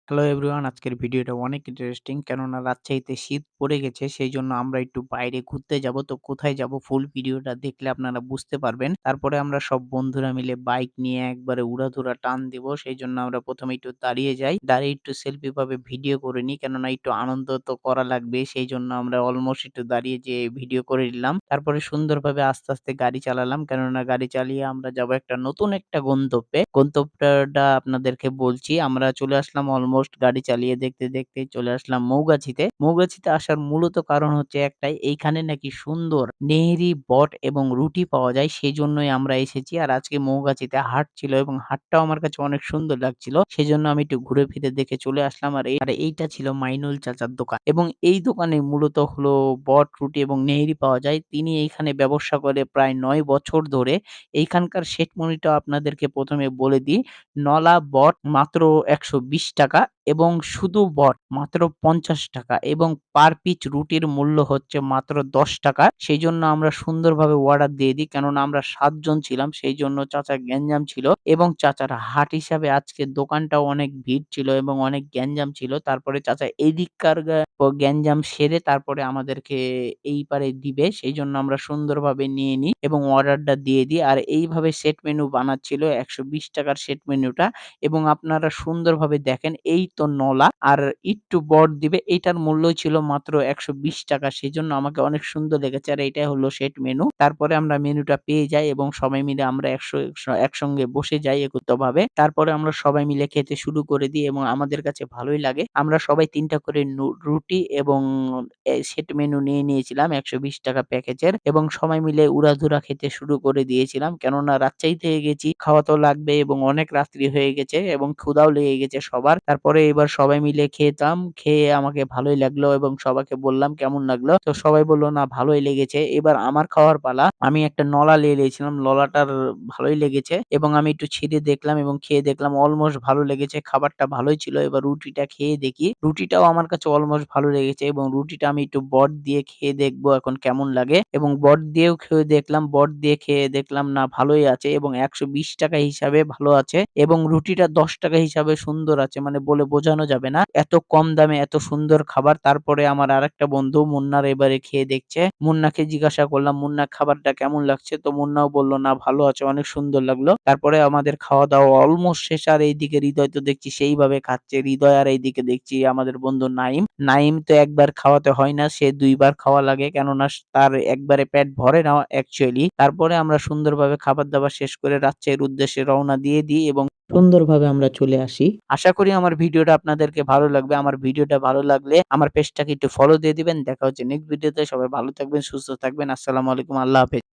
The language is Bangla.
হ্যালো এভরিওয়ান, আজকের ভিডিওটা অনেক ইন্টারেস্টিং। কেননা রাজশাহীতে শীত পড়ে গেছে, সেইজন্য আমরা একটু বাইরে ঘুরতে যাব। তো কোথায় যাব ফুল ভিডিওটা দেখলে আপনারা বুঝতে পারবেন। তারপরে আমরা সব বন্ধুরা মিলে বাইক নিয়ে একবারে উড়াধুরা টান দিব। সেইজন্য আমরা ১ম এ একটু দাঁড়িয়ে যাই। দাঁড়িয়ে একটু সেলফি ভাবে ভিডিও করে নিই। কেননা একটু আনন্দ তো করা লাগবে। সেইজন্য আমরা অলমোস্ট একটু দাঁড়িয়ে যেয়ে ভিডিও করে নিলাম। তারপরে সুন্দরভাবে আস্তে, আস্তে গাড়ি চালালাম। কেননা গাড়ি চালিয়ে আমরা যাব একটা নতুন একটা গন্তব্যে। গন্তব্যটা আপনাদেরকে বলছি। আমরা চলে আসলাম অলমোস্ট গাড়ি চালিয়ে দেখতে, দেখতে চলে আসলাম মৌগাছিতে। মৌগাছিতে আসার মূলত কারণ হচ্ছে একটাই, এইখানে নাকি সুন্দর নেহেরি, বট এবং রুটি পাওয়া যায়। সেজন্যই আমরা এসেছি। আর আজকে মৌগাছিতে হাট ছিল এবং হাটটাও আমার কাছে অনেক সুন্দর লাগছিল। সেজন্য আমি একটু ঘুরে ফিরে দেখে চলে আসলাম। আর এইটা ছিল মাইনুল চাচার দোকান এবং এই দোকানে মূলত হলো বট, রুটি এবং নেহেরি পাওয়া যায়। তিনি এইখানে ব্যবসা করে প্রায় ৯ বছর ধরে। এইখানকার সেটমনিটাও আপনাদেরকে ১ম এ বলে দিই। নলা বট মাত্র ৳১২০ এবং শুধু বট মাত্র ৳৫০ এবং পার পিচ রুটির মূল্য হচ্ছে মাত্র ৳১০। সেইজন্য আমরা সুন্দরভাবে অর্ডার দিয়ে দিই। কেননা আমরা ৭ জন ছিলাম। সেইজন্য চাচার গ্যাঞ্জাম ছিল এবং চাচার হাট হিসাবে আজকে দোকানটাও অনেক ভিড় ছিল এবং অনেক গ্যাঞ্জাম ছিল। তারপরে চাচা এদিককার গ্যাঞ্জাম সেরে তারপরে আমাদেরকে এই পারে দিবে। সেইজন্য আমরা সুন্দরভাবে নিয়ে নিই এবং অর্ডারটা দিয়ে দিই। আর এইভাবে সেট মেনু বানাচ্ছিল ৳১২০ র সেট মেনুটা এবং আপনারা সুন্দরভাবে দেখেন এই তো নলা আর একটু বট দিবে। এইটার মূল্যই ছিল মাত্র ৳১২০। সেজন্য আমাকে অনেক সুন্দর লেগেছে। আর এইটাই হলো সেট মেনু। তারপরে আমরা মেনুটা পেয়ে যাই এবং সবাই মিলে আমরা একসঙ্গে বসে যাই একত্রভাবে। তারপরে আমরা সবাই মিলে খেতে শুরু করে দিই এবং আমাদের কাছে ভালোই লাগে। আমরা সবাই ৩ টা করে রুটি এবং সেট মেনু নিয়ে নিয়েছিলাম ৳১২০ প্যাকেজের এবং সবাই মিলে উড়াধুরা খেতে শুরু করে দিয়েছিলাম। কেননা রাজশাহী থেকে গেছি, খাওয়া তো লাগবে এবং অনেক রাত্রি হয়ে গেছে এবং ক্ষুধাও লেগে গেছে সবার। তারপরে এবার সবাই মিলে খেতাম। খেয়ে আমাকে ভালোই লাগলো এবং সবাইকে বললাম কেমন লাগলো? তো সবাই বলল, "না ভালোই লেগেছে।" এবার আমার খাওয়ার পালা। আমি একটা নলা নিয়েছিলাম। ললাটার ভালোই লেগেছে এবং আমি একটু ছিঁড়ে দেখলাম এবং খেয়ে দেখলাম অলমোস্ট ভালো লেগেছে। খাবারটা ভালোই ছিল। এবার রুটিটা খেয়ে দেখি। রুটিটাও আমার কাছে অলমোস্ট ভালো লেগেছে এবং রুটিটা আমি একটু বট দিয়ে খেয়ে দেখবো এখন কেমন লাগে এবং বট দিয়েও খেয়ে দেখলাম। বট দিয়ে খেয়ে দেখলাম না ভালোই আছে এবং ৳১২০ হিসাবে ভালো আছে এবং রুটিটা ৳১০ হিসাবে সুন্দর আছে। মানে বলে বোঝানো যাবে না। এত কম দামে এত সুন্দর খাবার। তারপরে আমার আরেকটা বন্ধু মুন্নার এবারে খেয়ে দেখছে। মুন্নাকে জিজ্ঞাসা করলাম, "মুন্না খাবারটা কেমন লাগছে?" তো মুন্নাও বলল, "না ভালো আছে, অনেক সুন্দর লাগলো।" তারপরে আমাদের খাওয়া-দাওয়া অলমোস্ট শেষ। আর এইদিকে হৃদয় তো দেখছি সেইভাবে খাচ্ছে। হৃদয় আর এইদিকে দেখছি আমাদের বন্ধু নাঈম। নাঈম তো একবার খাওয়াতে হয় না, সে ২ বার খাওয়া লাগে। কেননা তার একবারে পেট ভরে না অ্যাকচুয়ালি। তারপরে আমরা সুন্দরভাবে খাবার-দাবার শেষ করে রাজশাহীর উদ্দেশ্যে রওনা দিয়ে দিই এবং সুন্দরভাবে আমরা চলে আসি। আশা করি আমার ভিডিওটা আপনাদেরকে ভালো লাগবে। আমার ভিডিওটা ভালো লাগলে আমার পেজটাকে একটু ফলো দিয়ে দিবেন। দেখা হচ্ছে নেক্সট ভিডিওতে। সবাই ভালো থাকবেন, সুস্থ থাকবেন। আসসালামু আলাইকুম। আল্লাহ হাফেজ।